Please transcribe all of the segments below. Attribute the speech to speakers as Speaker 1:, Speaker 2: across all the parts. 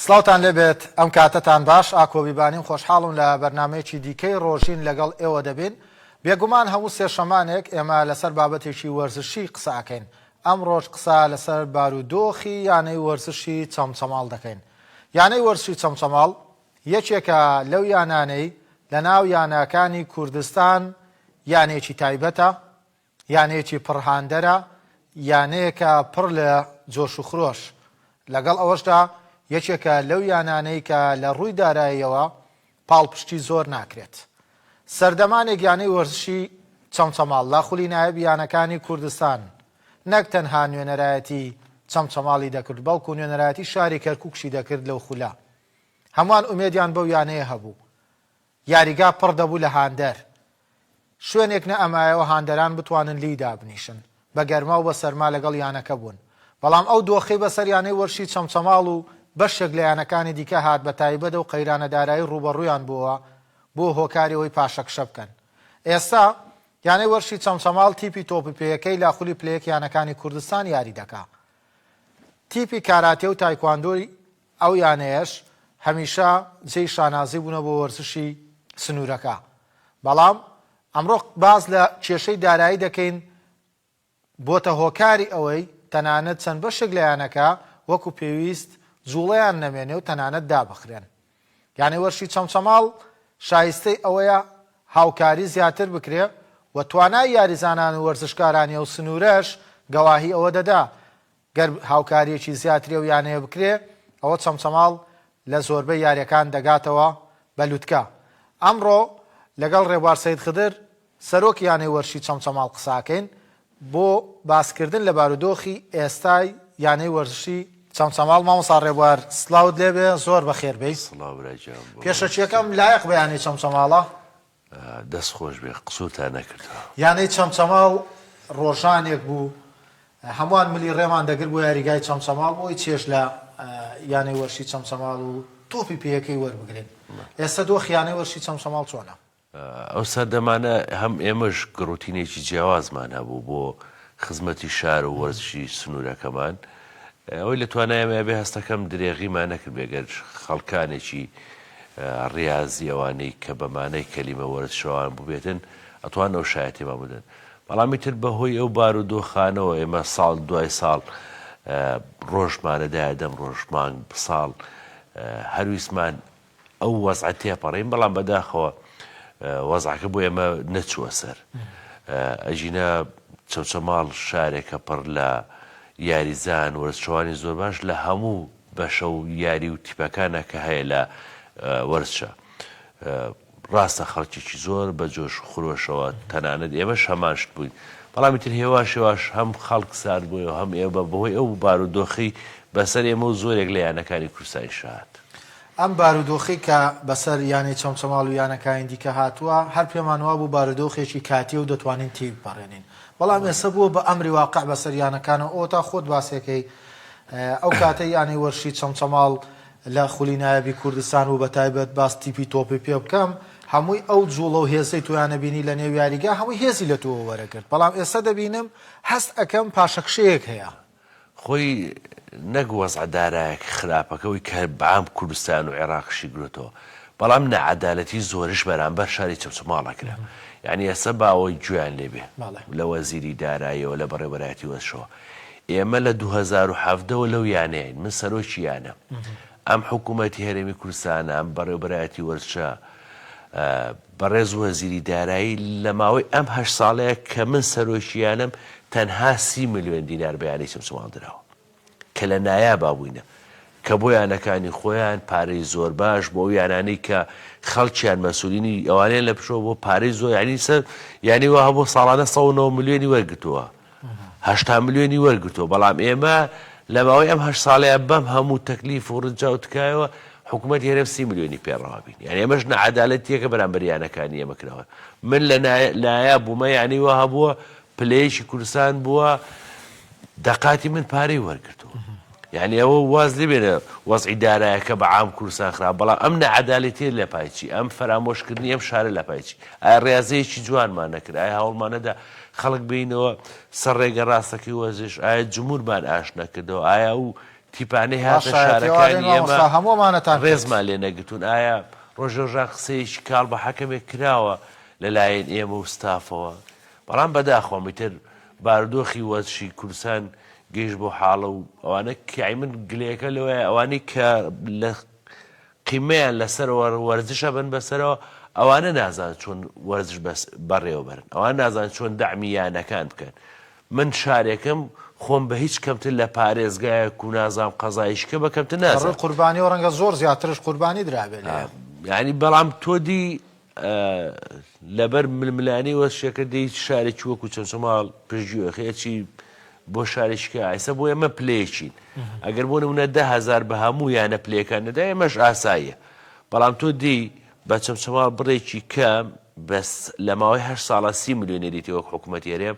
Speaker 1: سڵاوتان لێبێت ئەم کاتتان باش ئاکۆبیبانیم خۆشحاڵم لە بەرنمەیەکی دیکەی ڕۆژین لەگەڵ ئێوە دەبین. بێگومان هەموو سێشەمانێک ئێمە لەسەر بابەتێکی وەرزشی قساکەین. ئەم ڕۆژ قسا لەسەر بارودۆخی یانەی وەرزشی چەمچەماڵ دەکەین. یانەی وەرزشی چەمچەماڵ یەکێکە لەو یانانەی لە ناو یانەکانی کوردستان یانەیەکی تایبەتە، یانەیەکی پڕهاندەرە، یانەیەکە پڕ لە جۆش و خرۆش. لەگەڵ ئەوەشدا یەکێکە لەو یانانەی کە لە ڕووی داراییەوە پاڵپشتی زۆر ناکرێت. سەردەمانێک یانەی وەرزشی چەمچەماڵ لە خولی نایب یانەکانی کوردستان نەک تەنها نوێنەرایەتی چەمچەماڵی دەکرد، بەڵکو نوێنەرایەتی شاری کەرکووکشی دەکرد لەو خولا. هەمووان ئومێدیان بەو یانەیە هەبوو. یاریگا پڕ دەبوو لە هاندەر. شوێنێک نە ئەمایەوە هاندەران بتوانن لی دابنیشن. بە گەرما و بە سەرما لەگەڵ یانەکە بوون. بەڵام ئەو دۆخەی بەسەر یانەی وەرزشی چەمچەماڵ و بەشێک لە یانەکانی دیکە هات بە تایبەتە و قەیرانەدارایی ڕوبەڕوویان بووە بۆ هۆکاریەوەی پاشەکشە بکەن. ئێستا یانەی وەرزشی چەمچەماڵ تیپی تۆپیپەیەکەی لاخولی پلەیەک یانەکانی کوردستان یاری دەکا. تیپی کاراتێ و تایکواندۆی ئەو یانەیەش هەمیشە جێی شانازی بوونە بۆ وەرزشی سنوورەکە. بەڵام ئەمڕۆ باز لە کێشەی دارایی دەکەین بۆتە هۆکاری ئەوەی تەنانەت چەند بەشێک لە یانەکە وەکو پێویست جوڵەیان نەمێنێ و تەنانەت دابخرێن. یانەی وەرزشی چەمچەماڵ شایستەی ئەوەیە هاوکاری زیاتر بکرێ و توانای یاریزانان و وەرزشکارانی ئەو سنوورەش گەواهی ئەوە دەدا گەر هاوکاریەکی زیاترێ و یانەیە بکرێ ئەوە چەمچەماڵ لە زۆربەی یاریەکان دەگاتەوە بە لووتکە. ئەمڕۆ لەگەڵ ڕێبوار سەید خدر سەرۆکی یانەی وەرزشی چەمچەماڵ قساکەین بۆ باسکردن لە بارودۆخی ئێستای یانەی وەرزشی چەمچەماڵ. مامۆستا ڕێبوار سڵاوت لێبێ، زۆر بەخێر بێی. پێشەچیەکەم لایەق بە یانەی چەمچەماڵە؟
Speaker 2: دەست خۆش بێ، قسووتان نەکردەوە.
Speaker 1: یانەی چەمچەماڵ ڕۆژانێک بوو هەمووان ملی ڕێمان دەگرت بۆ یاریگای چەمچەماڵ بۆی چێش لە یانەی وەرزشی چەمچەماڵ و تۆپی پێیەکەی وەربگرین. ئێستا دۆخی یانەی وەرزشی چەمچەماڵ چۆنە؟
Speaker 2: ئەو سەردەمانە هەم ئێمەش گڕوتینێکی جیاوازمان هەبوو بۆ خزمەتی شار و وەرزشی سنوورەکەمان. ئەوەی لە توانایمە بێ هەستەکەم درێغیمان نەکرد بێگەر خەڵکانێکی ڕاضی ئەوانەی کە بەمانەی کەلیمە وەرزشەوان ببێتن ئەتوان ئەو شایەتێمان بدەن. بەڵامی تر بەهۆی ئەو بارودۆخانەوە ئێمە ساڵ دوای ساڵ ڕۆژمانەدایە دەم ڕۆژ مانگ ساڵ هەرویستمان ئەو وەزعە تێپەڕین، بەڵام بەداخەوە وەزعەکە بۆ ئێمە نەچووە سەر. ئەژینە چەمچەماڵ شارێکە پڕ لە یاریزان وەرزشەوانی زۆر باش لە هەموو بەشە و یاری و تیپەکانە کە هەیە لە وەرزشە. ڕاستە خەڵکیی زۆر بە جۆش خرۆشەوە تەنانەت ئێمە هەماشت بووین، بەڵامی تر هێواشێواش هەم خەڵک سار بووە هەم ئێوە بەهۆی ئەو بارودۆخی بەسەر ئێمە و زۆرێک لە یانەکانی کوردستانی شات.
Speaker 1: ئەم بارودۆخی کە بەسەر یانەی چەمچەماڵ و یانەکانی دیکە هاتووە هەر پێمانوا بوو بارودۆخێکی کاتی و دەتوانین تێی بپەڕێنین. بەڵام ئێستا بووە بە ئەمری واقع بەسەر یانەکانە ئەو تا خۆت باسێکەی ئەو کاتە یانەی وەرزشی چەمچەماڵ لە خولی نایبی کوردستان و بەتایبەت باس تیپی تۆپی پێ بکەم هەمووی ئەو جوڵە و هێزەی تویانە بینی لە نێو یاریگا هەمووی هێزی لە تۆوە وەرەگرت. بەڵام ئێستا دەبینم هەست ئەەکەم پاشەکشەیەک هەیە.
Speaker 2: خۆی نەک وەزع دارایەک خراپەکەەوەی کە بەعام کوردستان و عێراقشی گرێتەوە، بەڵام نەعەدالەتی زۆرش بەرامبەر شاری چەمچەماڵەکرا. یعنی ئێستا باەوەی گوێیان لێبێ لە وەزیری داراییەوە لە بەڕێوەبەرایەتی وەرزشەوە. ئێمە لە 2017ەوە لەو یانەیەین، من سەرۆکی یانە. ئەم حکوومەتی هەرێمی کوردستانە ئەم بەڕێوەبەرایەتی وەرزشە بەڕێز وەزیری دارایی لە ماوەی ئەم 8 ساڵەیە کە من سەرۆکییانم تەنها 30 ملیۆن دینار بە یانەی چەمچەماڵ درراوە کە لە نایابا بووینە، کە بۆ یانەکانی خۆیان پارەی زۆر باش بۆ ئەو یانانەی کە خەڵکیان مەسوولینی ئەوانەیە لە پشەوە بۆ پارەی زۆر یعنی سەر یعنی وە بۆ ساڵانە 109 ملیۆنی وەرگتووە، 80 ملیۆنی وەرگتووە. بەڵام ئێمە لە ماوەی ئەم 8 ساڵەیە بەم هەموو تەکلیف و ڕجا و تکایەوە حکوومەتی هەرێم 30 ملیۆنی پێڕەوا بین. یعنی ئێمەش نەعەدالەتیەکە بەرامبەر یانەکانی ئێمە کراوە. من لە نایاب بوومە یعنی وە هەبووە پلەیەکی کوردستان بووە دەقاتی من پارەی وەرگرتووە. یعنی ئەوە واز لێ بێنە وەزعی دارایەکە بە عام کوردستان خراپ، بەڵام ئەم نەعەدالەتیە لە پایچی ئەم فەرامۆشکردنی ئەم شارە لە پایچی. ئایا ڕێزەیەکی جوانمان نەکرد؟ ئایا هەوڵمانەدا خەڵک بینەوە سەر ڕێگە ڕاستەکەی وەرزش؟ ئایا جمهورمان ئاش نەکردەوە؟ ئایا ئەو تیپانەی هاتە شارەکانی ئێمە
Speaker 1: هەموومانەتان
Speaker 2: ڕێزمان لێ نەگرتوون. ئایا ڕۆژێژان قسەیەکی کاڵ بە حەکەمێک کراوە لەلایەن ئێمە و ستافەوە؟ بەڵام بەداخۆمی تر بارودۆخی وەرزشی کوردستان گەیشت بۆ حاڵە و ئەوانە کای من گلەیەکە لەوەیە ئەوانەی کە لە قیمەیان لەسەر وەرزشە بن بەسەرەوە ئەوانە نازان چۆن وەرزش بەڕێوە بەرن، ئەوان نازان چۆن دەعمی یانەکان بکەن. من شارێکم خۆم بە هیچ کەمتر لە پارێزگایەک و نازام قەزایشکە بە کەمتر نازان
Speaker 1: قوربانی و ڕەنگە زۆر زیاترش قوربانی درابێت
Speaker 2: یعنی بەڵام تۆ دی لەبەر ململانی وەشەکە دەی شارێکی وەکو چەمچەماڵ پشتگوێخەیەکی بۆ شارێککە ئایسە بۆ ئێمە پلێچین ئەگەر بۆ نمونە 10,000 بە هەموو یانە پلەکان نەدا ئێمەش ئاساییە. بەڵام تۆ دی بە چەمچەماڵ بڕێکی کەم بەس لە ماوەی 8 ساڵە 30 میلیۆنێریتی وەک حکوومەت هێرێم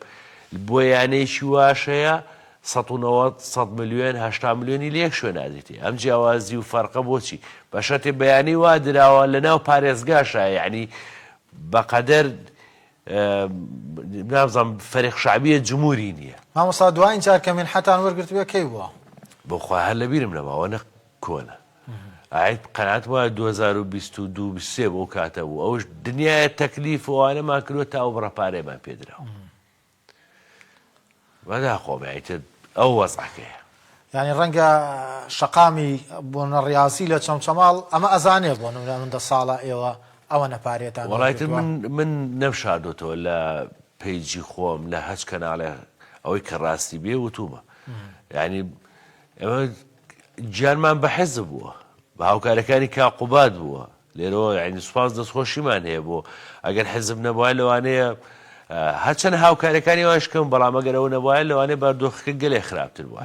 Speaker 2: بۆ یانەیەکی واشەیە 100 میلیۆن 80 میلیۆنی لەیەک شوێنادێتی. ئەم جیاوازی و فەرقە بۆچی بەشەتی بەیانی وا دراوە لە ناو پارێزگاشە، یعنی بەقەدەر نازانم فەرێق شعبیە جمهوری نییە.
Speaker 1: مامۆستا دوایین جار کە منحەتان وەرگرت بێ کەی بووە؟
Speaker 2: بۆخوا هەر لەبیرم نەماوە کۆنە ئایت قەنات وایە 2022 بۆ کاتە بوو ئەوش دنیای تەکلیف وانەمان کردوە تا ئەو بڕەپارێمان پێدراوە. بەداخۆمیتر ئەو وەزعەکەیە
Speaker 1: یعنی ڕەنگە شەقامی بۆنە ڕاضی لە چەمچەماڵ ئەمە ئەزانێ بۆ من دە ساڵە ئێوە ئەوە نەپارێتان
Speaker 2: وڵایتر من نەمشادۆتەوە لە پەیجی خۆم لە هەچ کەناڵێ ئەوەی کە ڕاستی بێ وتومە. یعنی ئەمە گیانمان بە حیزب بووە بە هاوکارەکانی کاقوبات بووە لێرەوە یعنی سوپاس دەستخۆشیمان هەیە بۆ ئەگەر حیزب نەبووە لەوانەیە هەرچەند هاوکارەکانی واشکەم بەڵام ئەگەر ئەوە نەبووە لەوانەیە بەردۆخەکە گەلێ خراپتر بووە.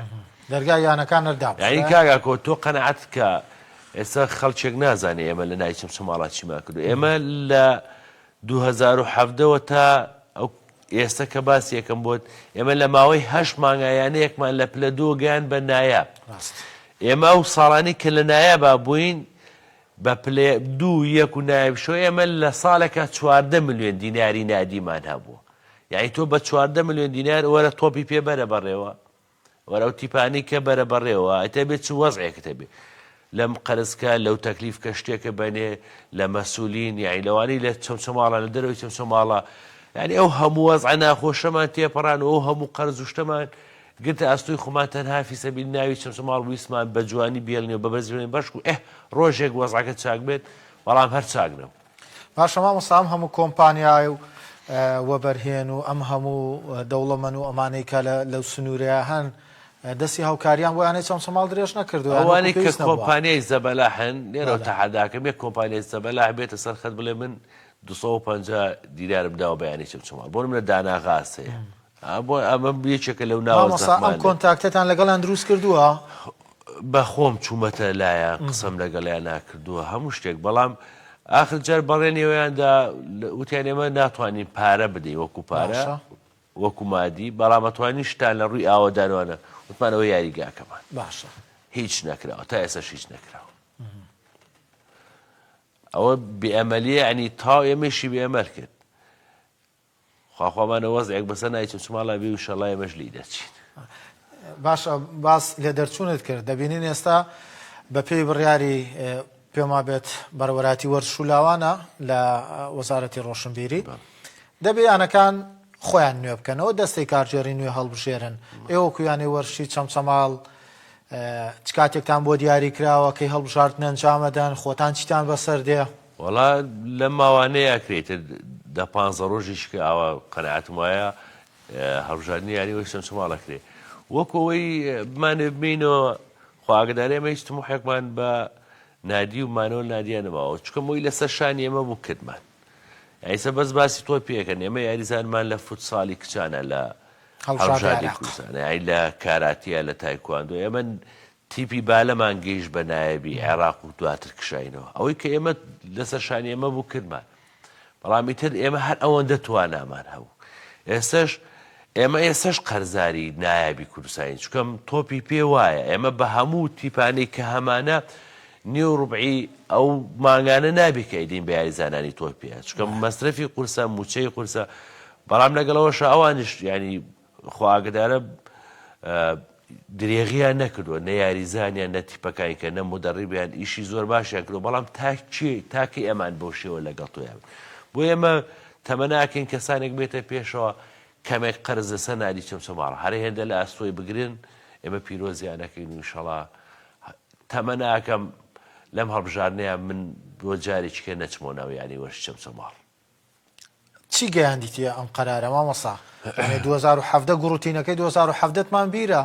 Speaker 1: دەرگای یانەکان نەردا
Speaker 2: یعنی کاگاکۆ تۆ قەنەعەت کە ئێستا خەڵکێک نازانێ ئێمە لە نای چەمچەماڵات چیمان کردو. ئێمە لە 2017ەوە تا ئەو ئێستا کە باسی یەکەم بۆت ئێمە لە ماوەی 8 مانگایانەیەکمان لە پلە 2 گەیان بە نایاب. ئێمە ئەو ساڵانی کە لە نایابا بووین بە پلێ 2 1 و نایب شۆ ئێمە لە ساڵێکە 14 میلیۆن دیناری نادیمان هەبووە. یعنی تۆ بە 14 میلیۆن دینار وەرە تۆپی پێ بەرە بەڕێوە وەرە ئەو تیپانی کە بەرە بەڕێوە ئەتە بێت چ وەزعێکتە بێ لەم قەرزکە لەو تەکلیف کە شتێکە بەنێ لە مەسئولین یعنی لەوانی لە چەمچەماڵە لە دەرەوەی چەمچەماڵە یعنی ئەو هەموو وەزع ناخۆشەمان تێپەڕان و ئەو هەموو قەرز و شتەمان گرتە ئەستوی خۆمان تەنها فی سەبیل ناوی چەمچەماڵ ویسمان بە جوانی بێڵنی و بەبەزێنێ بەشک و ڕۆژێک وەزعەکە چاک بێت بەڵام هەر چاکنەوە.
Speaker 1: باشە مامۆستا ئەم هەموو کۆمپانیای و وەبەرهێن و ئەم هەموو دەوڵەمەن و ئەمانەی کە لەو سنوورەیە هەن دەستی هاوکاریان بۆیانەی چەمچەماڵ درێژ نەکردو
Speaker 2: ئەوانەی کە کۆمپانیای زەبەلاحن لێرەوە تەحەداکەم یەک کۆمپانیای زەبەلاح بێتە سەر خەت بڵێ من 250 دیرارم داوە بەیانی چەمچەماڵ بۆ منە داناغاس هەیە بۆ ئەمە یەکێکە لەو ناوە
Speaker 1: ئەم کۆنتاکتتان لەگەڵیان دروست کردووە
Speaker 2: بە خۆم چوومەتە لایە قسەم لەگەڵیان ناکردووە هەموو شتێک بەڵام ئاخر جار بەڕێنیەوەیاندا وتیان ئێمە ناتوانین پارە بدەین وەکو پارە وەکو مادی بەڵام ئەتوانین شتان لە ڕووی ئاوەدانوانە وتمانەوە یاریگاکەمان
Speaker 1: باشە
Speaker 2: هیچ نەکراوە تا ئێستا هیچ نەکراوە. ئەوە بێئەمەلیە ینی تاو ئێمەشی بێئەمەل کرد خواخوامانە وەزعێک بەسەر نای چەمچەماڵا بێ و ئینشەڵڵا ئێمەش لی دەچین.
Speaker 1: باشە باس لێ دەرچوونت کرد دەبینین ئێستا بە پێی بڕیاری پێما بێت بەڕوەراتی وەرزشولاوانە لە وەزارەتی ڕۆشنبیری دەبێ یانەکان خۆیان نوێ بکەنەوە دەستەی کارژێری نوێ هەڵبژێرن ئێوە کویانی وەرشی چەمچەماڵ چ کاتێکتان بۆ دیاری کراوە کەی هەڵبژاردن ئەنجامەدەن خۆتان چیتان بەسەر دێ؟
Speaker 2: وەڵا لە ماوانەیە کرێتر 15 ڕۆژیش کە ئاوا قەنەعەتم وایە هەڵبژاردننی یاری وەی چەمچەماڵەکرێ وەکەوەی بمانێ ببینەوە خواگەدارێ ئێمە هیچ تموحێکمان بە نادی و مانەوە نادیان نەماوە چکە مۆی لەسەر شانی ئێمە بوو کردمان ئەیسە بەس باسی تۆ پێکەن ئێمە یاریزانمان لە فوتساڵی کچانە لە هەڵبژاردی کوردستان یعنی لە کاراتیە لە تایکواندۆ ئێمە تیپی بالەمان گەیشت بە نایەبی عێراق و دواتر کشاینەوە ئەوەی کە ئێمە لەسەر شانی ئێمە بوو کردمان بەڵام ئیتر ئێمە هەر ئەوەندە توانامان هەبوو ئێمە ئێسەش قەرزاری نایابی کوردستانی چکەم تۆپی پێ وایە ئێمە بە هەموو تیپانەی کە هەمانە نیو ڕوبعی ئەو ماگانە نابێت کە ئەیدین بە یاریزانانی تۆپیە چکە مەسرەفی قورسە موچەی قورسە بەڵام لەگەڵەوەش ئەوانش ینی خواگەدارە درێغیان نەکردووە نە یاریزانیان نە تیپەکانی کە نە مدەڕیبیان ئیشی زۆر باشیان کردو بەڵام تاکەی ئەمان بەو شێوە لەگەڵ تۆیان بۆ ئێمە تەمەناکەین کەسانێک بێتە پێشەوە کەمێک قەرز لەسەر نادی چەمچەماڵ هەرە هێندە لە ئەستۆی بگرن ئێمە پیرۆزیانەکەین و ئینشەڵا تەمەناکەم لەم هەڵبژارنەیە من بۆ جارێکی کە نەچمەوە ناو یانی وەرشی چەمچەماڵ.
Speaker 1: چی گەیاندیتە ئەم قەرارە مامۆستا؟ 2017 گوڕوتینەکەی 2017مان بیرە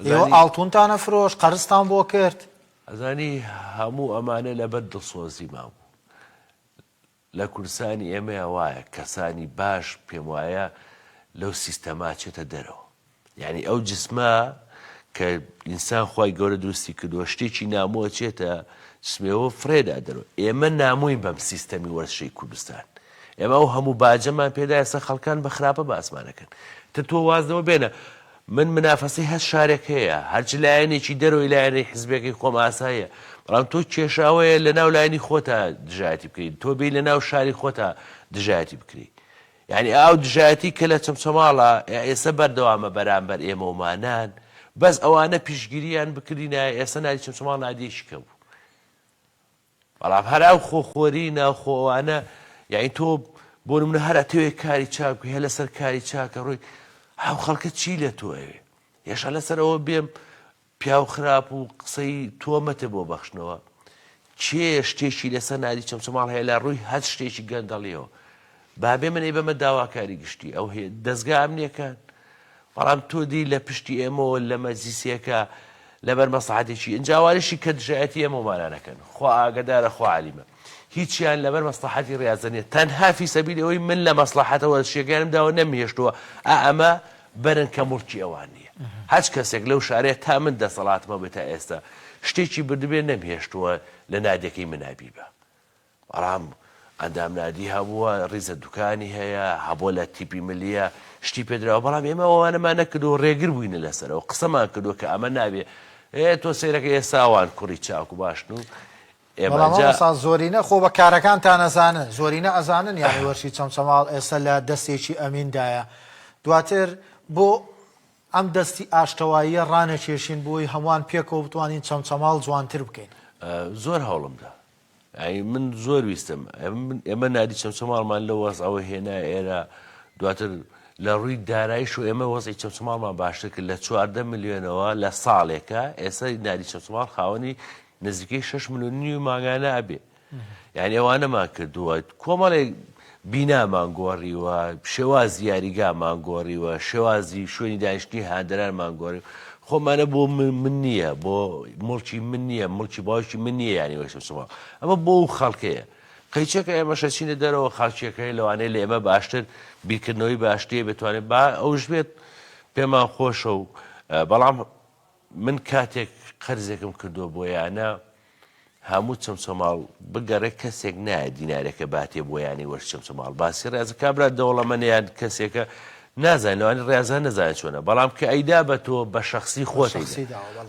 Speaker 1: ئێوە ئاڵتونتانە فرۆش قەرزتان بۆ کرد.
Speaker 2: ئەزانی هەموو ئەمانە لەبەر دڵسۆزی مام لە کوردستانی ئێمە وایە کەسانی باش پێم وایە لەو سیستەما چێتە دەرەوە یعنی ئەو جسمە کە ئینسان خی گەورە دروستی کردووە شتێکی نامۆە چێتە جسمێەوە فرێدا دەرەوە ئێمە نامۆین بەم سیستەمی وەرزشەی کوردستان ئێمە ئەو هەموو باجەمان پێدا ئێستا خەڵکان بە خراپە باسمانەکەن تۆ وازنەوە بێنە من منافەسی هەست شارێک هەیە هەرچ لایەنێکی دەرەوەی لایەنەی حیزبێکی خۆم ئاساییە بەڵام تۆ کێشاوەیە لە ناو لایەنی خۆتا دژایەتی بکەیت تۆ بێ لە ناو شاری خۆتا دژایەتی بکری یعنی ئەو دژایەتی کە لە چەمچەماڵە ئێستا بەردەوامە بەرامبەر ئێمە ومانان بەس ئەوانە پیشگیریان بکردینە ئێستا نادی چەمچەماڵ نادیشی کەبوو بەڵام هەر ئەو خۆخۆری ناوخۆوانە یعنی تۆ بۆ نمونە هەر ئەتەوێ کاری چاک هەیە لەسەر کاری چاکە ڕووی هاو خەڵکە چی لە تۆ ئەوێ یێشە لەسەرەوە بێم پیاو خراپ و قسەی تۆمەتە بۆ بەخشنەوە چێ شتێکی لەسەر نادی چەمچەماڵ هەیە لە ڕووی هەر شتێکی گەندەڵیەوە بابێ منەی بەمە داواکاری گشتی ئەو هەیە دەستگا ئەمنیەکان بەڵام تۆ دی لە پشتی ئێمەوە لە مەجلیسیەکە لەبەر مەسلحەتێکی ئەنجاوارشی کە دژایەتی ئێمە ومانانەکەن خوا ئاگدارە خوا عەلیمە هیچیان لەبەر مەسلحەتی ڕاضە نیە تەنها فی سەبیل ئەوەی من لە مەسلحەتەوە شێگانم داوە نەمهێشتووە ئەمە بەرن کە موڕکی ئەوان نییە هەچ کەسێک لەو شارەیە تا من دەسەڵاتمە بێت تا ئێستا شتێکی بردبێ نەمهێشتووە لە نادەکەی منابی بە بەڵام ئەندام نادی هەبووە ڕیزە دوکانی هەیە هەبووە لە تیپی ملیە شتی پێدراوە بەڵام ئێمە ئەوانەمان نەکردو ڕێگر بووینە لەسەرەوە قسەمان کردووە کە ئەمە نابێ تۆ سیرەکە ئێستاوان کوڕی چاک و باشن و
Speaker 1: ئێمە زۆرینە خۆ بە کارەکانتان ئەزانن زۆرینە ئەزانن یانی وەرشی چەمچەماڵ ئێستا لە دەستێکی ئەمیندایە دواتر بۆ ئەم دەستی ئاشتەواییە ڕانەکێشین بۆی هەمووان پێکەوە بتوانین چەمچەماڵ جوانتر بکەین
Speaker 2: زۆر هەوڵمدا من زۆر ویستم ئێمە نادی چەمچەماڵمان لە وەزەوە هێنا ئێرە دواتر لە ڕووی دارایش و ئێمە وەزی چەمچەماڵمان باشتر کرد لە 14 ملیۆنەوە لە ساڵێکە ئێستا نادی چەمچەماڵ خاوەنی نزیکەی 6 ملیۆنی و ماگانە ئەبێ یعنی ئەوانەمان کردووە کۆمەڵێک بینامان گۆڕیوە شێوازی یاریگامان گۆڕیوە شێوازی شوێنی دانیشتنی هاندەرانمان گۆڕی خۆمانە بۆ من نییە بۆ مڵکی من نییە مڵکی باوکی من نییە ینی وەشەوە ئەمە بۆ و خەڵکەیە قەیچەکە ئێمە شەچینە دەرەوە خەڵکیەکەی لەوانەیە لە ئێمە باشتر بیرکردنەوەی باشتەیە بتوانێت با ئەوش بێت پێمان خۆشە و بەڵام من کاتێک قەرزێکم کردووە بۆ یانە هەموو چەمچەماڵ بگەڕێ کەسێک نایە دینارێکە باتێ بۆ ینی وەرز چەمچەماڵ باسی ڕێزە کابرا دەوڵەمەنیان کەسێکە نازانەوەی ڕێزان نەزانێت چۆنە بەڵام کە ئەیدا بە تۆ بە شخصی خۆت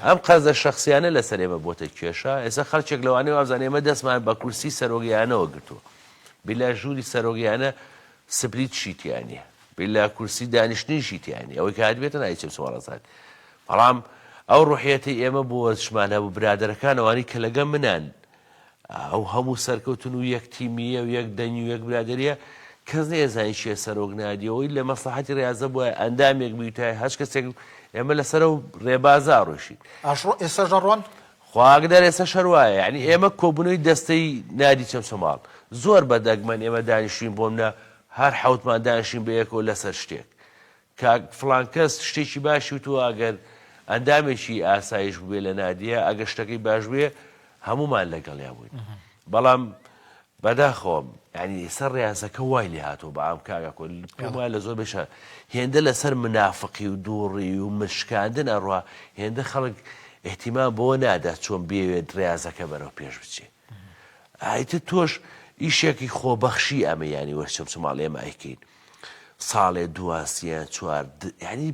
Speaker 2: ئەم قەرزە شخصیانە لەسەر ئێمە بۆتە کێشە ئێستا خەڵکێک لەوانەیە وابزانێ ئێمە دەستمان بە کورسی سەرۆگیانەوە گرتووە بیلا ژووری سەرۆگیانە سپریت شیتیانە بیلا کورسی دانیشتنی شیتیانی ئەوەی کات بێتە نای چەمچەماڵەزان بەڵام ئەو ڕوحەتی ئێمە بۆ وەرزشمانە بوو برادەرەکانەوانی کە لەگە منان ئەو هەموو سەرکەوتن و یەک تیمیە و یەک دەنی و یەک برادریە کەس نێزانانی چیە سەرۆک نادیەوەی لە مەسلحەتی ڕاضە بووە ئەندامێک بیتای هەچ کەسێک ئێمە لەسەر و ڕێبازا ڕۆشین
Speaker 1: ئێستا ژەڕوان
Speaker 2: خواگدار ئێستا شەروایە یعنی ئێمە کۆبوونەوەی دەستەی نادی چەمچەماڵ زۆر بەدەگمەن ئێمە دانیشتین بۆمە هەر حوتمان دانیشتین بە یەکەوە لەسەر شتێک کاک فڵان کەس شتێکی باشی وتووە ئەگەر ئەندامێکی ئاسایش بووێ لە نادیە ئەگە شتەکەی باش بوێ هەمومان لەگەڵیا بووین بەڵام بەداخۆم ینی سەر ڕاستەکە وای لێ هاتوو بە ئام کاگەکۆ پێم لە زۆر بێشە هێندە لەسەر منافقی و دووڕی و مشکاندن ئەڕوا هێندە خەڵک احتیمام بۆ نادات چۆن بێوێت ڕاستەکە بەرەو پێش بچێ ئایتر تۆش ئیشێکی خۆبەخشی ئەمە ینی وەرز چەمچەماڵ ئێمە ئەیکەین ساڵێ دواسییان چوار ینی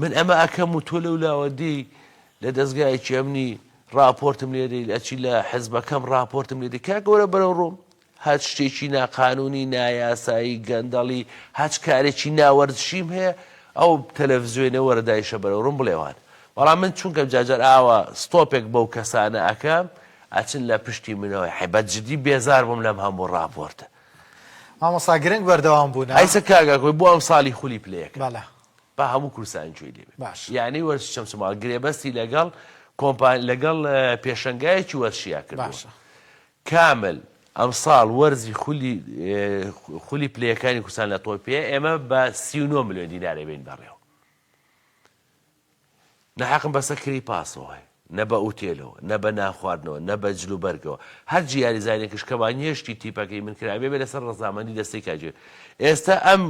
Speaker 2: من ئەمە ئەەکەم و تۆ لەولاوە دی لە دەستگایکی ئەمنی راپۆرتم لێدەی ئەچی لە حزبەکەم راپۆرتم لێدەی کا گەورە بەرەو ڕۆم هەچ شتێکی ناقانونی نایاسایی گەندەڵی هەچ کارێکی ناوەرزشیم هەیە ئەو تەلەڤیزیۆنە وەرەدایشە بەرەو ڕۆم بڵێوان بەڵام من چونکە جاجار ئاوە ستۆپێک بەو کەسانە ئەەکەم ئەچن لە پشتی منەوەی حیبەت جدی بێزار بووم لەم هەموو ڕاپۆرتە.
Speaker 1: مامۆستا گرنگ بەردەوام بوون
Speaker 2: ئایسە کاگاکۆی بۆ ئەم ساڵی خولی پلەیەکە
Speaker 1: بەڵێ
Speaker 2: با هەموو کورسان جوێ لێبێ
Speaker 1: باش
Speaker 2: یعنی وەرزشی چەمچەماڵ گرێبەستی لەگەڵ کۆمپانی لەگەڵ پێشەنگایەکی وەرزشیە کردووە کامل ئەم ساڵ وەرزی خولی پلەیەکانی کورسان لە تۆپێ ئێمە بە 39 ملیۆن دینارێ بین بەڕێوە نەحەقم بەسەر کری پاسەوە نە بە ئوتێلەوە نە بە ناخواردنەوە نە بە جلوبەرگەوە هەر یاریزانێکش کەوانیشتی تیپەکەی من کرابێ بێ لەسەر ڕەزامەندی دەستەی کاجێ ئێستا ئەم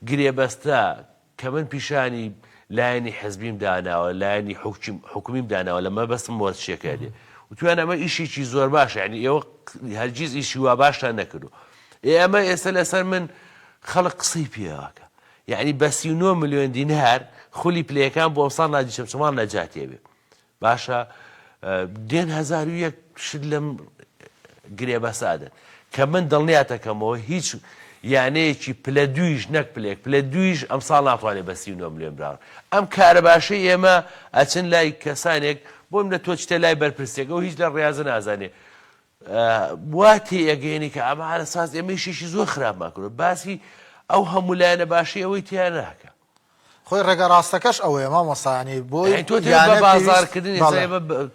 Speaker 2: گرێبەستە کە من پیشانی لایەنی حزبیم داناوە لایەنی حکومیم داناوە لە مەبەستم وەرزشیەکە دێ وتویان ئەمە ئیشێکی زۆر باشە یعنی ئێوە هەرگیز ئیشی وا باشتان نەکردو ئێمە ئێستا لەسەر من خەڵک قسەی پێواکە یعنی بە 39 ملیۆن دینار خولی پلەیەکان بۆ ئەمساڵ نادی چەمچەماڵ نەجاتێ بێ باشە دێن 1001 شت لەم گرێبەسادن کە من دڵنیاتەکەمەوە هیچ یانەیەکی پلە دویش نەک پلێک پلە دویش ئەم ساڵ ناتوانێت بە 39 ملیۆن براون ئەم کارە باشەی ئێمە ئەچن لای کەسانێک بۆم لە تۆ چتە لای بەرپرسێکەوە هیچ لە ڕاضە نازانێ وا تێئەگەێنی کە ئەمانە ساز ئێمە شێشی زۆر خراپمان کردو باسی ئەو هەموو لایەنە باشی ئەوەی تیان ناکە
Speaker 1: خۆی ڕێگە ڕاستەکەش ئەوەیە مامۆستانی بۆی
Speaker 2: تۆ بە بازارکردنی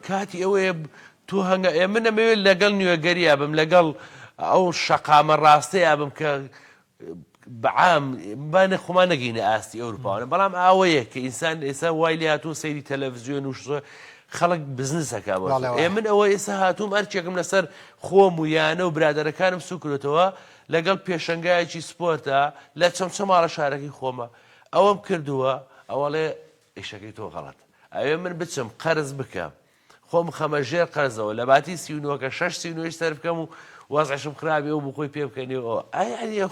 Speaker 2: کاتی ئەوەیە تۆ هەنگە ئێمە نەمەوێت لەگەڵ نوێگەریە بم لەگەڵ ئەو شەقامە ڕاستەیە بم کە بەعام بانە خۆمان نەگەینە ئاستی ئەوروپاوانە بەڵام ئاوەیە کە ئینسان ئێستا وای لێ هاتوو سەیری تەلەڤیزیۆن و خەڵک بزنسەکە بۆ من ئەوە ئێستا هاتووم ئەرچێکم لەسەر خۆم و یانە و برادەرەکانم سوکرێتەوە لەگەڵ پێشەنگایەکی سپۆرتە لە چەمچەماڵە شارەکەی خۆمە ئەوەم کردووە ئەوەڵێ ئیشەکەی تۆ غەڵەت ئەوێ من بچم قەرز بکەم خۆم خەمە ژێر قەرزەوە لە باتی 39 6 39 سەر بکەم و وەزعشم خراپێ و بخۆی پێ بکەنیەوە ئەی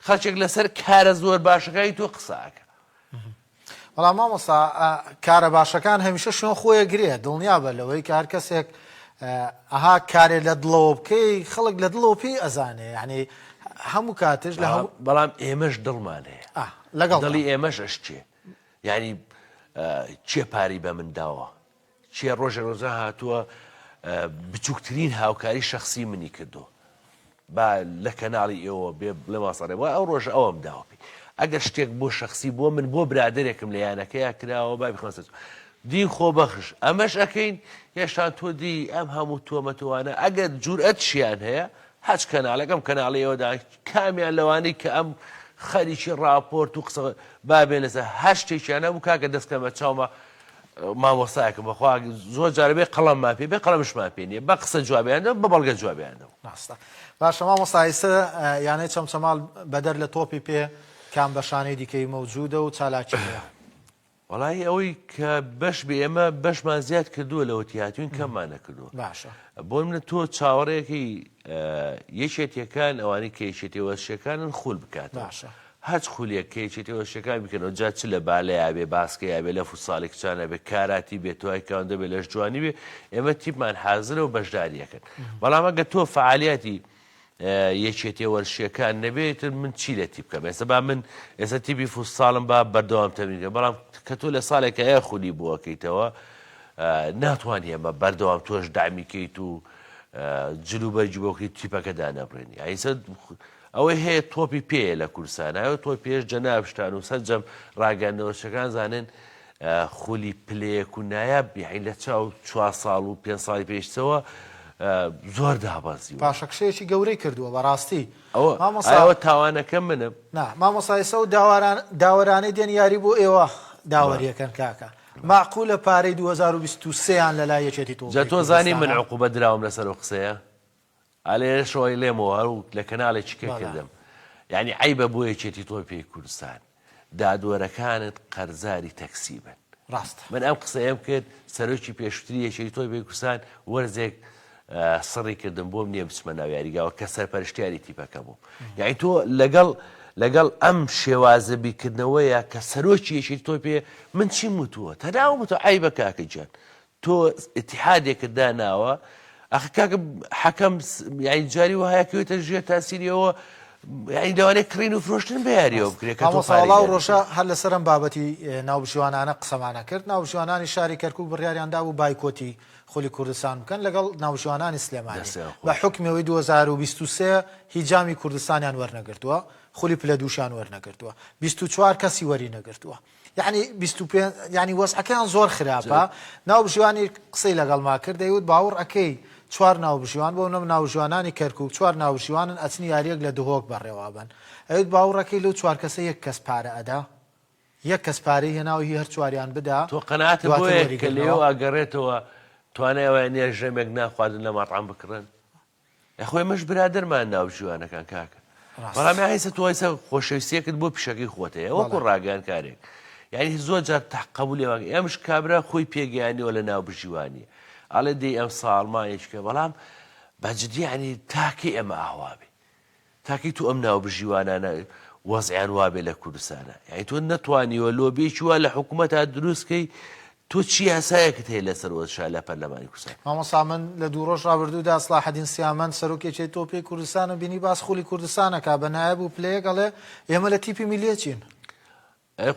Speaker 2: خەڵکێک لەسەر کارە زۆر باشەکانی تۆ قساکە
Speaker 1: بەڵام مامۆستا کارە باشەکان هەمیشە شوێن خۆیە گرێ دڵنیا بە لەوەی کە هەر کەسێک ئەها کارێ لە دڵەوە بکەی خەڵک لە دڵەوە پێی ئەزانێ یعنی هەموو کاتش لە
Speaker 2: بەڵام ئێمەش دڵمان هەیە
Speaker 1: لەگەڵ
Speaker 2: دڵی ئێمەش ئەشتێ ینی چێ پاری بە من داوە چێ ڕۆژە ڕۆژە هاتووە بچووکترین هاوکاری شخصی منی کردو با لە کەناڵی ئێوە بێ لە ماسەڕێەوە ئەو ڕۆژە ئەوەم داوەپی ئەگەر شتێک بۆ شخصی بۆ من بۆ برادێکم لە یانەکەیە کراوە با بخۆنسە دین خۆ بەخش ئەمەش ئەەکەین هێشتا تۆ دی ئەم هەموو تۆمەتوانە ئەگەر جورئەت شیان هەیە هەچ کەناڵەکەم کەناڵیەوەدا کامیان لەوانەی کە ئەم خەریکی راپۆرت و قسە بابێن لەسەر هەر شتێکیان هەبوو کاکە دەستکەمە چاومە مامۆستایەکەم بەخوا زۆر جارە بێ قەڵەممان پێ بێ قەڵەمشمان پێ نیە بە قسە جوابیانەوە بە بەڵگە جوابیانەوە
Speaker 1: ڕاستە باشە مامۆستا ئێستا یانەی چەمچەماڵ بەدەر لە تۆپی پێ کام بەشانەی دیکەی مەوجودە و چالاکی هەیە
Speaker 2: وەڵی ئەوەی کە بەش بێ ئێمە بەشمان زیاد کردووە لەوە تیاتوین کەممان نەکردووە
Speaker 1: باشە
Speaker 2: بۆ منە تۆ چاوەڕێکی یەکێتیەکان ئەوانەی کە یەکێتی وەرزشیەکانن خوول بکات
Speaker 1: باشە
Speaker 2: هەچ خولێک کە یەکێتی وەرزشیەکان بکەنەوە جا چ لە بالەیە بێ باسکەیە بێ لە فوتساڵێک چانە بێ کاراتی بێت توای کاوەندە بێ لەش جوانی بێ ئێمە تیپمان حازرە و بەشداریەکەن بەڵام ئەگە تۆ فعالیاتی یەکێتی وەرزشیەکان نەبێت من چی لە تیپ بکەم ئێستا با من ئێستا تیپی فوتساڵم با بەردەوام تەمرینکە بەڵام کە تۆ لە ساڵێکە ئەیە خولی بووەکەیتەوە ناتوانانی ئەمە بەردەوام تۆش دامیکەیت و جلوبەرجی بۆکەی تیپەکە دانەبڕێنی ئایسە ئەوەی هەیە تۆپی پێیە لە کورسانە ئەوە تۆ پێش جەنابشتان و سەرجەم ڕاگەاندنەوەشەکان زانن خولی پلەیەک و نایە بیعین لە چاو 4 ساڵ و 5 ساڵی پێشتەوە زۆر دابەزی
Speaker 1: پاشەکشەیەکی گەورەی کردووە بەڕاستی
Speaker 2: ئەوە تاوانەکە منم
Speaker 1: مامۆستا ئێستا و داوەرانەی دێن یاری بۆ ئێوە داوەریەکەن کاکە معقولە پارەی 2023یان لە لای یەکێتی تۆ
Speaker 2: جا تۆ زانی من عقوبە دراوم لەسەر و قسەیە ئالێ شۆی لێمەوە هەرو لە کەناڵێکی کە کردم یعنی عیبە بۆ یەکێتی تۆ پێی کوردستان دادوەرەکانت قەرزاری تەکسیبن
Speaker 1: ڕاست
Speaker 2: من ئەم قسەیەم کرد سەرۆکی پێشووتری یەکێتی تۆی پێی کوردستان وەرزێک سڕی کردم بۆم نییە بچمە ناو یاریگاوە کە سەرپەرشتیاری تیپەکە بوو یعنی تۆ لەگەڵ ئەم شێوازە بیکردنەوەیە کە سەرۆکی یەکێتی تۆی پێ من چیم وتووە تەناوم وتۆ عیبە کاکە گیان تۆ ئیتیحادێکت داناوە ئەخ کاکە حەکەم یعنی جاری وهەیە کەوێتە ژێر تاسیریەوە یعنی لەوانەیە کڕین و فرۆشتن بەیاریەوە بکرێت کە تۆ
Speaker 1: ساڵاو ڕۆژە هەر لەسەرم بابەتی ناوبشیوانانە قسەمانە کرد. ناوبشیوانانی شاری کەرکووک بڕیاریاندا بوو بایکۆتی خۆلی کوردستان بکەن لەگەڵ ناوبشیوانانی سلێمانی بە حکمەوەی 2023 هیچ جامی کوردستانیان وەرنەگرتووە، خۆلی پلە دووشیان وەرنەگرتووە، 24 کەسی وەری نەگرتووە. یعنی 25 ینی وەزعەکەیان زۆر خراپە. ناوبشیوانی قسەی لەگەڵما کرد دەیوت باوەڕ ئەکەی 4 ناوبشیوان بۆ نەم ناوژوانانی کەرکووک 4 ناوبشیوانن ئەچنی یاریەک لە دهۆک بەڕێوابن. ئەوت باوەڕەکەی لەو 4 کەسە یەک کەس پارە ئەدا، یەک کەس پارەی هێناوی هەر چواریان بدا.
Speaker 2: تۆ قەناعەتت بۆیە کە لێەوە ئاگەڕێتەوە توانایەوە نێژەمێک ناخوادن لە ماڵعام بکڕن. خۆی مەش برادرمان ناوبشیوانەکان کاکە، بەڵام هیسە تۆ هیسە خۆشەویستیەکت بۆ پیشەکەی خۆتەیە وەکو ڕاگەیان کارێک. یعنی زۆر جار تەقبولێوە ئەمش کابرا خۆی پێگەیانیەوە لە ناوبژیوانی ئاڵێ دەی ئەم ساڵمایەکە، بەڵام بەجددی ینی تاکی ئەمە ئاوابێ، تاکی تو ئەم ناوبژیوانانە وەزعیان وابێ لە کوردستانە. یعنی تۆ نەتوانیوە لۆبێکی وا لە حکوومەتە دروستکەی، تۆ چی یاسایەکت هەیە لەسەر وەزشا لە پەرلەمانی کوردستان؟
Speaker 1: مامۆستا من لە دوو ڕۆژ ڕابردوودا سڵاحەدین سیامەند سەرۆکێکی تۆپی کوردستانە بینی باس خولی کوردستانەکە بە نایب و پلەیەک ئەڵێ ئێمە لە تیپی میلیەتین.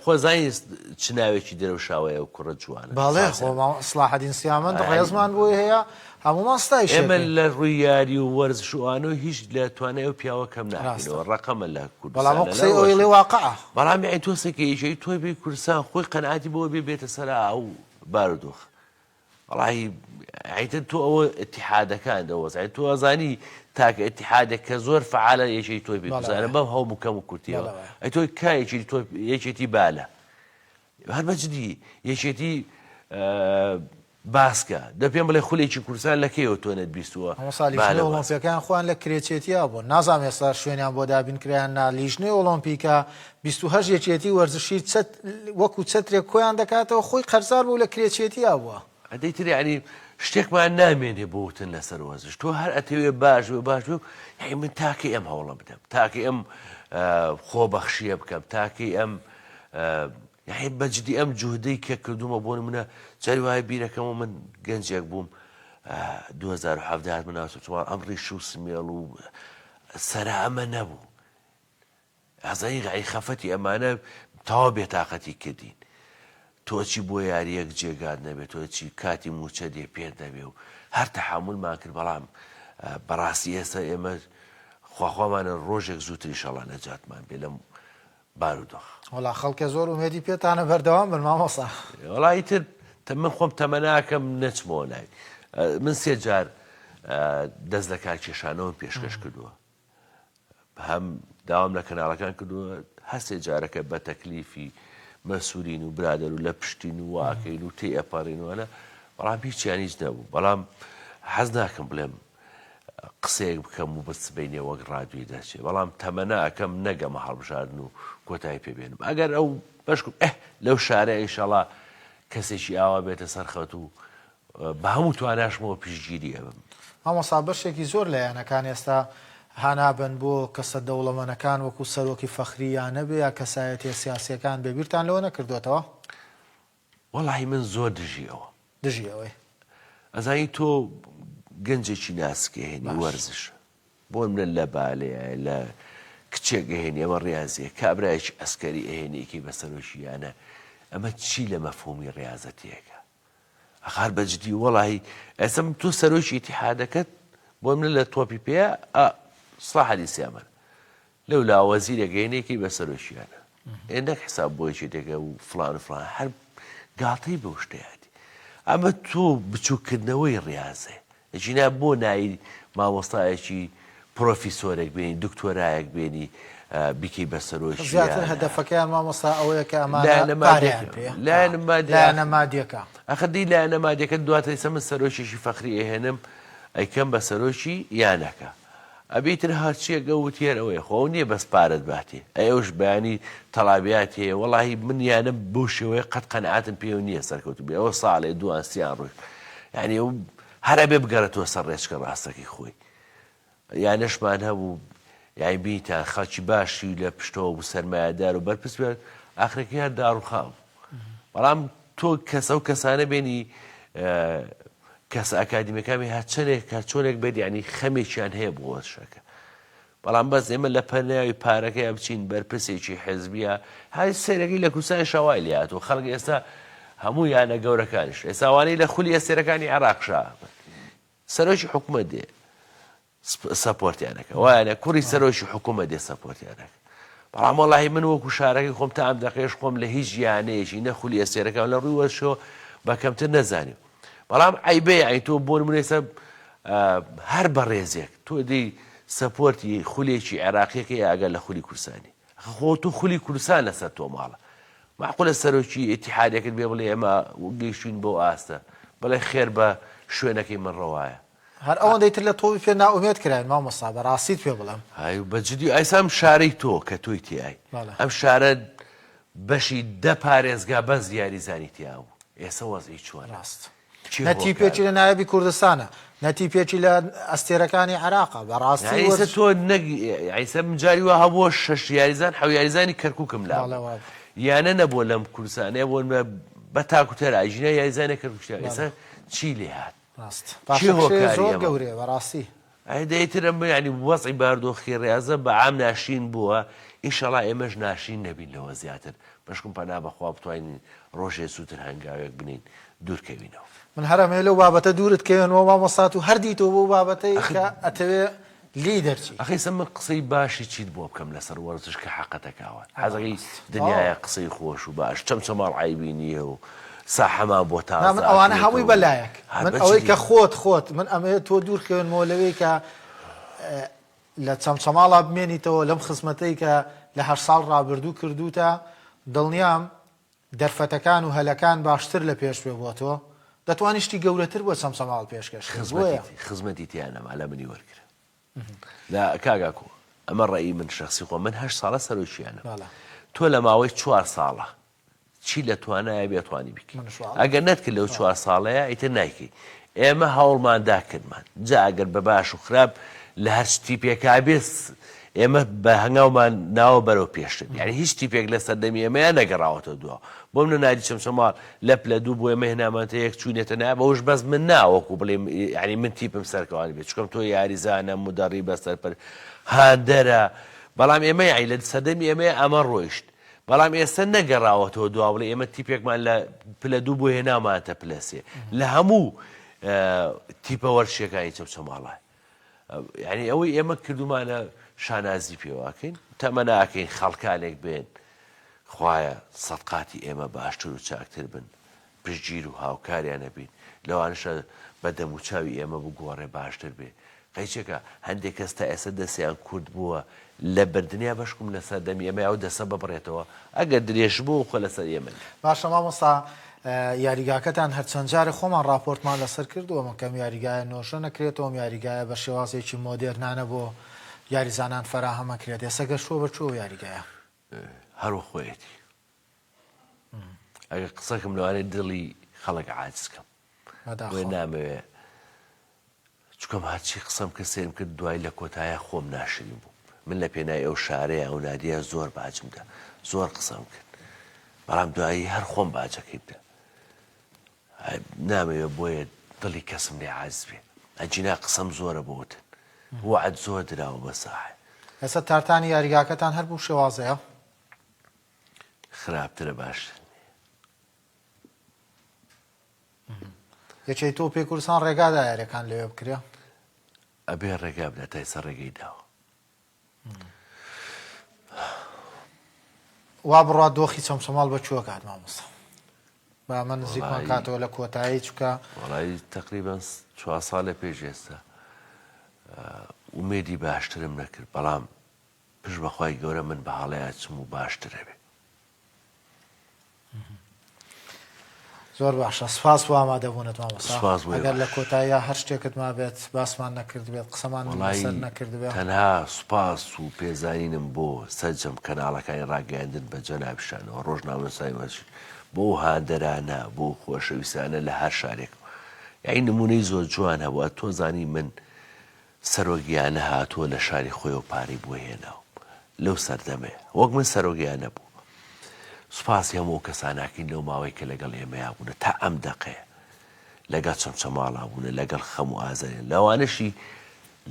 Speaker 2: خۆزانی چ ناوێکی دەرەوشاوەیە و کوڕە جوانە.
Speaker 1: باڵێ سڵاحەدین سیامەند ڕێزمان بۆی هەیە هەمومان ستایش.
Speaker 2: ئێمە لە ڕووی یاری و وەرزشوانەوە هیچ لە توانای و پیاوە کەم ناکەینەوە، ڕقەمە لە کوردستان.
Speaker 1: بەڵام قسەی ئەوەی لێ واقعە.
Speaker 2: بەڵام یعنی تۆ سەکەیەکەی تۆی بێ کوردستان خۆی قەنعاتی بۆ بێتە سەرا ئەو بارودۆخ. وەڵاهی عیتر تۆ ئەوە ئەتیحادەکان دەوەزای تۆ ئەزانی تاکە ئەتیحادێک کە زۆر فعالە یەکێکی تۆی بێ کوردستانە بەم هەوڵ بکەم و کورتیەوە ئەی تۆی کایەکی تۆ یەکێتی بالە هەر بەجددی یەکێتی باسکە دە پێم بڵێ خولێکی کوردستان لەکەیەوە تۆ نەتبیستووە.
Speaker 1: ساڵی ئۆلۆمپیەکان خوان لە کرێچێتیە بوون، نازانم ئێستا شوێنیان بۆ دابینکرایان نا لیژنەی ئۆلۆمپیکە 28 یەکێتی وەرزشی وەکو چەترێک کۆیان دەکاتەوە خۆی قەرزار بوو لە کرێچێتیە بووە.
Speaker 2: ئەدەیتر ینی شتێکمان نامێنێ بۆ وتن لەسەر وەزش تۆ هەر ئەتەوێ باش بێ باش بێ یعنی من تاکەی ئەم هەوڵە بدەم، تاکەی ئەم خۆبەخشیە بکەم، تاکەی ئەم یعنی بەجددی ئەم جوهدەی کە کردومە بۆ نمونە جاری وایە بیرەکەمەوە من گەنجێک بووم 2017 مناسبەوە ئەم ڕیش و سمێڵ و سەرا ئەمە نەبوو. ئازایی خەفەتی ئەمانە تەواو بێتاقەتی کردین. تۆچی بۆ یاریەک جێگات نەبێت، تۆچی کاتی موچە دێ پێ دەبێ و هەر تەحملمان کرد. بەڵام بەڕاستی ئێستا ئێمە خواخوامانە ڕۆژێک زووتری ئینشەڵڵا نەجاتمان بێ لەم بارودۆخ.
Speaker 1: وەڵا خەڵکە زۆر ئومێدی پێتانە بەردەوام بن مامۆستا.
Speaker 2: وەڵی تر من خۆم تەمە ناکەم نەچمەوە لای من سێ جار دەست لە کار کێشانەوە پێشکەش کردووە، هەم داوام لە کەناڵەکان کردووە هەسێ جارەکە بە تەکلیفی مەسوولین و برادەر و لە پشتین و واکەین و تێ ئەپەڕینەوەە، بەڵام هیچیان هیچ نەبوو. بەڵام حەز ناکەم بڵێم قسەیەک بکەم و بەسبینێ وەک ڕادوی دەچێت، بەڵام تەمە ناکەم نەگەمە هەڵبژاردن و کۆتایی پێبێنم. ئەگەر ئەو بەشکم لەو شارەیە ئینشەڵڵا کەسێکی ئاوا بێتە سەرخەوت و بە هەموو تواناشمەوە پیشگیری ئەبم.
Speaker 1: مامۆستا بەشێکی زۆر لە یانەکان ئێستا هانابن بۆ کەسە دەوڵەمەنەکان وەکو سەرۆکی فەخرییان نەبێ یا کەسایەتی سیاسیەکان بێ بیرتان لەوە نەکردوێتەوە؟
Speaker 2: وەڵی من زۆر دژیەوە
Speaker 1: دژیەوەی
Speaker 2: ئەزانی تۆ گەنجێکی ناسکەهێنی وەرزش بۆ منە لە بالەیە لە کچێک گەهێنی ئەمە ڕاضیە کابراایکی ئەسکەری ئەهێنێکی بەسەرۆشیانە ئەمە چی لە مەفهومی ڕاضەتیەکە ئەخار بەجددی وەڵی ئەسم تۆ سەرۆکی ئیتیحادەکەت بۆ منە لە تۆپی پێ سڵاحەدین سیامەند لەو لا وەزیرە گەهێنێکی بەسەرۆشیانە نەک حساب بۆی چێتێکە و فلان و فلان هەر گاڵتەی بەو شتەیەتی ئەمە تۆ بچووکردنەوەی ڕاضێ ئەجینا بۆ نایی مامۆستایەکی پرۆفیسۆرێک بێنی دکتۆرایەک بێنی بیکەی بەسەرۆشی
Speaker 1: زیاتر هەدەفەکەیان مامۆستا ئەوەیە کە ئەمانە لایەنە مادیەکە
Speaker 2: ئەخدی لایەنە مادیەکە دواتر ئێستا من سەرۆکیێکی فەخری ئەهێنم ئەیکەم بە سەرۆکی یانەکە ئەبیتر هەرچیە گەوتێر ئەوەیە خۆ نییە بەس پارەت باتێ ئەوش بەیانی تەڵابیات هەیە وەڵی من یانە بۆ شێوەیە قەت قەنەعاتم پێ نییە سەرکەوت بێ ئەوە ساڵێ دوان سیان ڕۆژ یعنی هەرە بێ بگەڕێتەوە سەر ڕێچکە ڕاستەکەی خۆی یانەشمان هەبوو یای بیتان خەڵکی باشی لە پشتەوە بوو سەرمایه‌دار و بەرپرس بێت ئاخرەکەی هەر داڕوخاو بەڵام تۆ کەسە و کەسانە بێنی کەس ئاکادیمیەکانی هەچەنێک کە چۆنێک بێت ینی خەمێکیان هەیە بۆ وەرزشەکە بەڵام بەس ئێمە لە پەناوی پارەکەی بچین بەرپرسێکی حزبیە های سێرەکەی لە کوردستان شەوای لات و خەڵک ئێستا هەموو یانە گەورەکانش ئێستاوانەی لە خولی ئەسێرەکانی عێراقشا سەرۆکی حکوومەت دێ سەپۆرتیانەکە وایە کوڕی سەرۆکی حکوومەت دێ سەپۆرتیانەکە بەڵام وەڵاهی من وەکو شارەکەی خۆم تا ئەم دەقێش خۆم لە هیچ یانەیەکی نەخولی ئەسێرەکان لە ڕووی وەرشۆ بەکەمتر نەزانیم بەڵام عیبەیە ئەی تۆ بۆ نمونە ئێستا هەر بە ڕێزێک تۆ دەی سەپۆرتی خولێکی عێراقیەکە ئاگەر لە خولی کوردستانی خۆ تو خولی کوردستان لەسەر تۆ ماڵە معقولە سەرۆکی ئیتیحادێکت بێ بڵێ ئێمە گەیشتوین بۆ ئاستە بەڵێ خێر بە شوێنەکەی من ڕەوایە
Speaker 1: هەر ئەوەندەیتر لە تۆ پێ ناومێت کراین مامۆستا بەڕاستیت پێ بڵێم
Speaker 2: های بەجددی ئایسام شارەی تۆ کە تۆی تیای ئەم شارە بەشی دە پارێزگا بەس یاریزانی تیا بوو ئێستا وەزئی چوە
Speaker 1: ڕاست نەتی پێکی لە نایەبی کوردستانە نەتی پێکی لە ئەستێرەکانی عێراقا بەڕاستی
Speaker 2: تۆ ئایسە مجاری وە هەبووە شەش یاریزان حەو یاریزانی کەرکووکم لا یانە نەبووە لەم کوردستانەیە بۆن بە تاکوتەر ئاژینە یاریزانە کەرکوشتیا ئێستا چی لێ هات
Speaker 1: زۆر گەورەیە بەڕاستی
Speaker 2: دەیترم ینی وەزعی باردۆخی ڕێازە بە عام ناشین بووە ئینشەڵا ئێمەش ناشین نەبین لەوە زیاتر بەشکم پەنا بەخوا بتوانین ڕۆژێ سووتر هەنگاوێک بنین دوورکەوینەوە
Speaker 1: من هەرەمێ لەو بابەتە دوورت کەوێنەوە مامۆستا و هەردیتەوە بۆ بابەتەی کە ئەتەوێ لی دەرچی
Speaker 2: ئەخیسە من قسەی باشی چیت بۆ بکەم لەسەر وەرزش کە حەقەتەکەوە حەزەکەی دنیاە قسەی خۆش و باش چەمچەماڵ عیبی نییە و ساحەما بۆ تا
Speaker 1: من ئەوانە هەمووی بەلایەک من ئەوەی کە خۆت من ئەمەیە تۆ دوورکەوێنەوە لەوەی کە لە چەمچەماڵا بمێنیتەوە لەم خزمەتەی کە لە 8 ساڵ ڕابردوو کردوتە دڵنیام دەرفەتەکان و هەلەکان باشتر لە پێش پێ بۆ تۆ دەتوانیشتی گەورەتر بۆ چەمچەماڵ پێشکەش
Speaker 2: خزمەتی تیانەما لە منی وەرگرە لە کاگاکۆ ئەمە ڕێی من شخصی خۆ من 8 ساڵە سەرۆکییانە تۆ لە ماوەی 4 ساڵە چی لە توانایە بێتوانی بکە ئەگەر نەتکرد لەو 4 ساڵەیە ئیتر نایکەی ئێمە هەوڵماندا کردمان جا ئەگەر بە باش و خراپ لە هەر شتی پێکا بێت ئێمە بە هەنگاومان ناوە بەرەو پێشتر یعنی هیچ تیپێک لە سەردەمی ئێمەیە نەگەڕاوەتە دووە بۆ منە نادی چەمچەماڵ لەپ لە دوو بۆ ئێمە هێنامانتە یەک چوونێتە نایە بەوش بەس من ناوەکو بڵێ ینی من تیپم سەرکەوانی بێت چکەم تۆ یاریزانە مودەڕی بەسەرپەر هاندەرە بەڵام ئێمە یعنی لە سەردەمی ئێمەیە ئەمە ڕۆیشت بەڵام ئێستا نەگەڕاوەتەوە دوا بڵێ ئێمە تیپێکمان لە پلە دوو بۆ هێنامانتە پلەسێ لە هەموو تیپە وەرشیەکانی چەمچەماڵە یعنی ئەوەی ئێمە کردومانە شانازی پێواکەین تەمە ناکەین خەڵکانێک بێن خوایە سەدقاتی ئێمە باشتر و چاکتر بن پشتگیر و هاوکاریانە بین لەوانشە بە دەموچاوی ئێمە بگۆڕێ باشتر بێ قەیچێکە هەندێک کەس تا ئێستا دەستیان کورد بووە لە بردنیا بەشکم لە سەردەمی ئێمە ئەو دەسە ببڕێتەوە ئەگەر درێژ بوو خۆ لەسەر ئێمە
Speaker 1: باشە مامۆستا یاریگاکەتان هەرچەند جارێ خۆمان راپۆرتمان لەسەر کردووە مەکەم یاریگایە نۆژە نەکرێتەوە یاریگایە بە شێوازێکی مۆدێرنانە بۆ یاریزانان فەراهەمەکرێت ئێستا گەشتۆ بە چۆ یاریگایە
Speaker 2: هەرو خۆیەتی ئەگەر قسەکەم لەوانێت دڵی خەڵک عاجزکەم نامەوێ چکەم هەرچی قسەم کە سێرم کرد دوای لە کۆتایە خۆم ناشرین بوو من لە پێنای ئەو شارەیە ئەو نادیە زۆر باجمدا زۆر قسەم کرد بەڵام دوایی هەر خۆم باجەکەی بدە نامەوێ بۆیە دڵی کەسم لێ عاجز بێ ئەجینا قسەم زۆرە بۆتن وعد زۆر دراوە بە ساحێ
Speaker 1: ئێستا تارتانی یاریگاکەتان هەر بوو شێوازەیە
Speaker 2: خراپترە باشتر
Speaker 1: یەکەی تۆ پێ کوردستان ڕێگادا یاریەکان لەوێ بکرێ
Speaker 2: ئەبێ ڕێگا بدە تا ئێستا ڕێگەی داوە
Speaker 1: وا بڕات دۆخی چەمچەماڵ بە چووە کات مامۆستا با من نزیکمان کاتەوە لە کۆتایی چکە
Speaker 2: وەڵی تقریبان 4 ساڵە پێش ئێستا ومێدی باشترم نەکرد بەڵام پشت بەخوای گەورە من بە هەڵەیە چم و باشترە بێ
Speaker 1: زۆر باشە سپاس بۆ ئامادەبوونت مامۆستا ئەگەر لە کۆتاییە هەر شتێکت ما بێت باسمان نەکرد بێت قسەمان لەسەر نەکرد بێت
Speaker 2: تەنها سوپاس و پێزانینم بۆ سەرجەم کەناڵەکانی ڕاگەیاندن بە جەنابشانەوە ڕۆژنامەنووسانی بۆ هاندەرانە بۆ خۆشەویستانە لە هەر شارێک یعنی نمونەی زۆر جوان هەبووە تۆ زانی من سەرۆگیانە هاتووە لە شاری خۆی و پاری بۆ هێناو لەو سەردەمێ وەک من سەرۆگیانە بوو سوپاسی هەموو کەساناکەین لەو ماوەی کە لەگەڵ ئێمەیا بوونە تا ئەم دەقەیە لەگەڵ چەمچەماڵا بوونە لەگەڵ خەم و ئازارێن لەوانەشی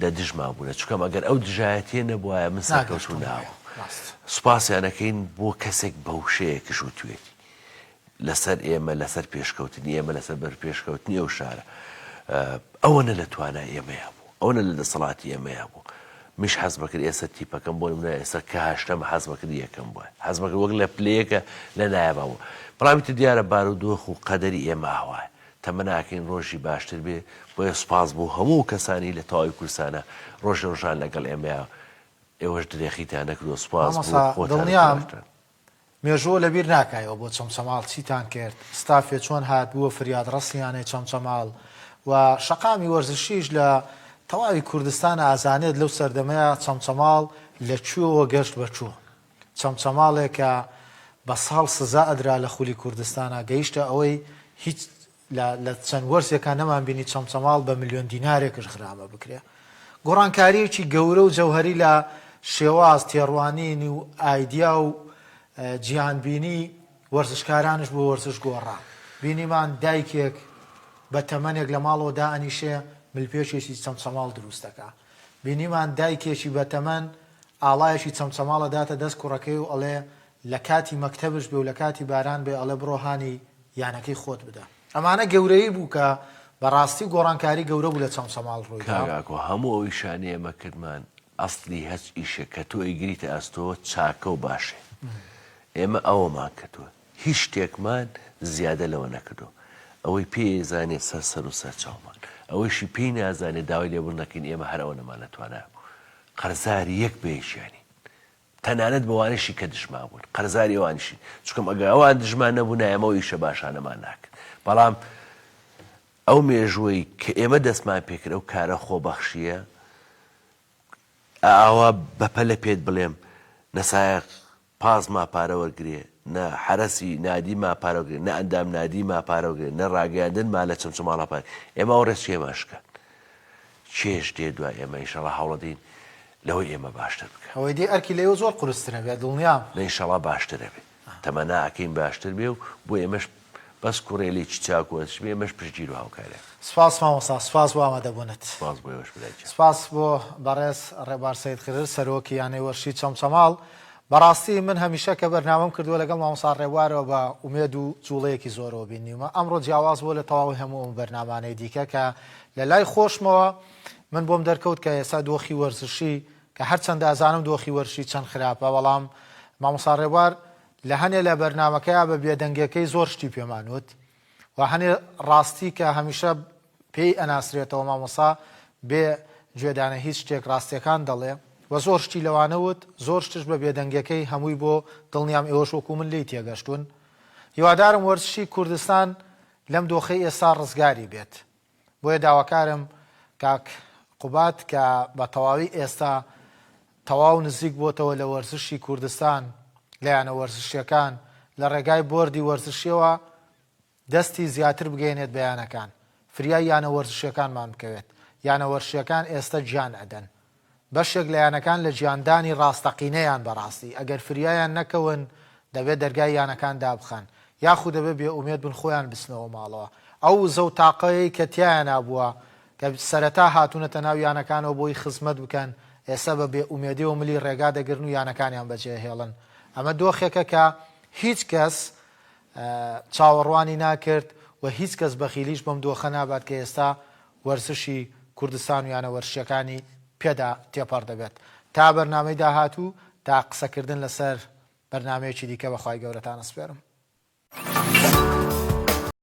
Speaker 2: لە دژمان بوونە چکەم ئەگەر ئەو دژایەتیە نەبووایە من سەرکەوت ناوە سوپاسیانەکەی بۆ کەسێک بەوشەیەکش وتوێتی لەسەر ئێمە لەسەر پێشکەوتنی ئێمە لەسەر بەر پێشکەوتنی ئەو شارە ئەوەنە لە توانای ئێمەیە بوو ئەوەنە لە دەسەڵاتی ئێمەیە بوو میش حەز بەکرد ئێستا تیپەکەم بۆ منە ئێستا کە هەشتەمە حەز بەکرد یەکەم بووە حەز بەکرد وەک لە پلەیەکە لە نایابا بوو بەڵامی دیارە بارودۆخ و قەدەری ئێمە هەوایە تەمەناکەین ڕۆژی باشتر بێ بۆیە سوپاس بوو هەموو کەسانی لە تەواوی کوردستانە ڕۆژە ڕۆژان لەگەڵ ئێمەیە ئێوەش درێخیتان نەکردو سوپاس
Speaker 1: دڵنیام مێژووە لەبیر ناکایەوە بۆ چەمچەماڵ چیتان کرد ستافێ چۆن هات بووە فریاد ڕستیانەی چەمچەماڵ و شەقامی وەرزشیش لە تەواوی کوردستان ئازانێت لەو سەردەمەیە چەمچەماڵ لەکوێوە گەشت بەچوو چەمچەماڵێکە بە ساڵ سزا ئەدرا لە خولی کوردستانە گەیشتە ئەوەی هیچ لە چەند وەرزێکان نەمان بینی چەمچەماڵ بە ملیۆن دینارێکش غرامە بکرێ گۆڕانکاریەکی گەورە و جەوهەری لە شێواز تێڕوانین و ئایدیا و جیهانبینی وەرزشکارانش بۆ وەرزش گۆڕا بینیمان دایکێک بە تەمەنێک لە ماڵەوە دائەنیشێ ملپێشێکی چەمچەماڵ دروست دەکا بینیمان دایکێکی بە تەمەن ئاڵایەکی چەمچەماڵە داتە دەست کوڕەکەی و ئەڵێ لە کاتی مەکتەبش بێ و لە کاتی باران بێ ئەڵێ بڕۆهانی یانەکەی خۆت بدە ئەمانە گەورەی بوو کە بەڕاستی گۆڕانکاری گەورە بوو لە چەمچەماڵ ڕووی
Speaker 2: کاگاکۆ هەموو ئەوی شانەی ئێمە کردمان ئەسڵی هەچ ئیشە کە تۆ ئەیگریتە ئەستۆ چاکە و باشێ ئێمە ئەوەمان کردووە هیچ شتێکمان زیادە لەوە نەکردو ئەوەی پێزانێت سەر و سەرچاومان ئەوەیشی پێی نازانێت داوای لێبوون نەکەین ئێمە هەرەوە نەمان نەتوانە قەرزاری یەک بێژیانی تەنانەت بەوانشی کە دژمان بوون قەرزاری ئەوانشی چکەم ئەگە ئەوان دژمان نەبوو ئێمە ئیشە باشانەمان ناکرد بەڵام ئەو مێژووی کە ئێمە دەستمان پێکرد ئەو کارە خۆبەخشیە ئاوا بەپەلە پێت بڵێم نەسایق پاز ماپارە وەرگێ نە حرەسی نادی ماپارەوەگرێ نە ئەندام نادی ماپارەوەگرێ نە ڕاگەاندن ما لە چەمچەماڵە پار ئێمە ئەو ڕێز چێماشکەن چێش دێ دوای ئێمە ئینشەڵا هەوڵەدەین لەوەی ئێمە باشتر بکە
Speaker 1: ئەوەی دی ئەرکی لێوە زۆر قورسترە بێت دڵنیام
Speaker 2: ئینشەڵا باشترە بێ تەمەنا ئەکەین باشتر بێ و بۆ ئێمەش بەس کوڕێلێکی چاکوەش بێ ئێمەش پشتگیر و هاوکارێ
Speaker 1: سپاس مامۆستا سپاس بۆ ئامادەبوونت
Speaker 2: سپاس بۆ ئێوەش برایە
Speaker 1: سپاس بۆ بەڕێز ڕێبار سەید خضر سەرۆکی یانەی وەرشی چەمچەماڵ بەڕاستی من هەمیشە کە بەرنامەم کردووە لەگەڵ مامۆستا ڕێبوارەوە بە ئومێد و جوڵەیەکی زۆرەوە بینیومە ئەمڕۆ جیاواز بووە لە تەواوی هەموو بەرنامانەی دیکە کە لە لای خۆشمەوە من بۆم دەرکەوت کە ئێستا دۆخی وەرزشی کە هەرچەندە ئازانم دۆخی وەرشی چەند خراپە بەڵام مامۆستا ڕێبوار لە هەنێ لە بەرنامەکەیە بە بێدەنگەکەی زۆر شتی پێمانوت و هەنێ ڕاستی کە هەمیشە پێی ئەناسرێتەوە مامۆستا بێ گوێدانە هیچ شتێک ڕاستیەکان دەڵێ و زۆر شتی لەوانەوت زۆر شتش بە بێدەنگەکەی هەمووی بۆ دڵنیام ئێوەش وەکو من لی تێگەشتون هیوادارم وەرزشی کوردستان لەم دۆخەی ئێستا ڕزگاری بێت بۆیە داواکارم کاک قوبات کە بە تەواوی ئێستا تەواو نزیک بۆتەوە لە وەرزشی کوردستان لەیانە وەرزشیەکان لە ڕێگای بۆردی وەرزشیەوە دەستی زیاتر بگەێنێت بەیانەکان فریای یانە وەرزشیەکانمان بکەوێت یانە وەرزشیەکان ئێستا گیان ئەدەن بەشێک لە یانەکان لە گیاندانی ڕاستەقینەیان بەڕاستی ئەگەر فریایان نەکەون دەبێت دەرگای یانەکان دابخەن یاخو دەبێت بێ ئومێد بن خۆیان بچنەوە ماڵەوە ئەو زەو تاقەیەی کە تیایان نابووە کە سەرەتا هاتوونەتە ناو یانەکانەوە بۆی خزمەت بکەن ئێستا بە بێ ئومێدی و ملی ڕێگا دەگرن و یانەکانیان بەجێهێڵن ئەمە دۆخێکە کە هیچ کەس چاوەڕوانی ناکرد و هیچ کەس بەخیلیش بەم دۆخە نابات کە ئێستا وەرزشی کوردستان و یانە وەرزشیەکانی پێدا تێپەڕ دەبێت تا بەرنامەی داهاتوو تا قسەکردن لەسەر بەرنامەیەکی دیکە بەخوای گەورەتان ئەسپێرم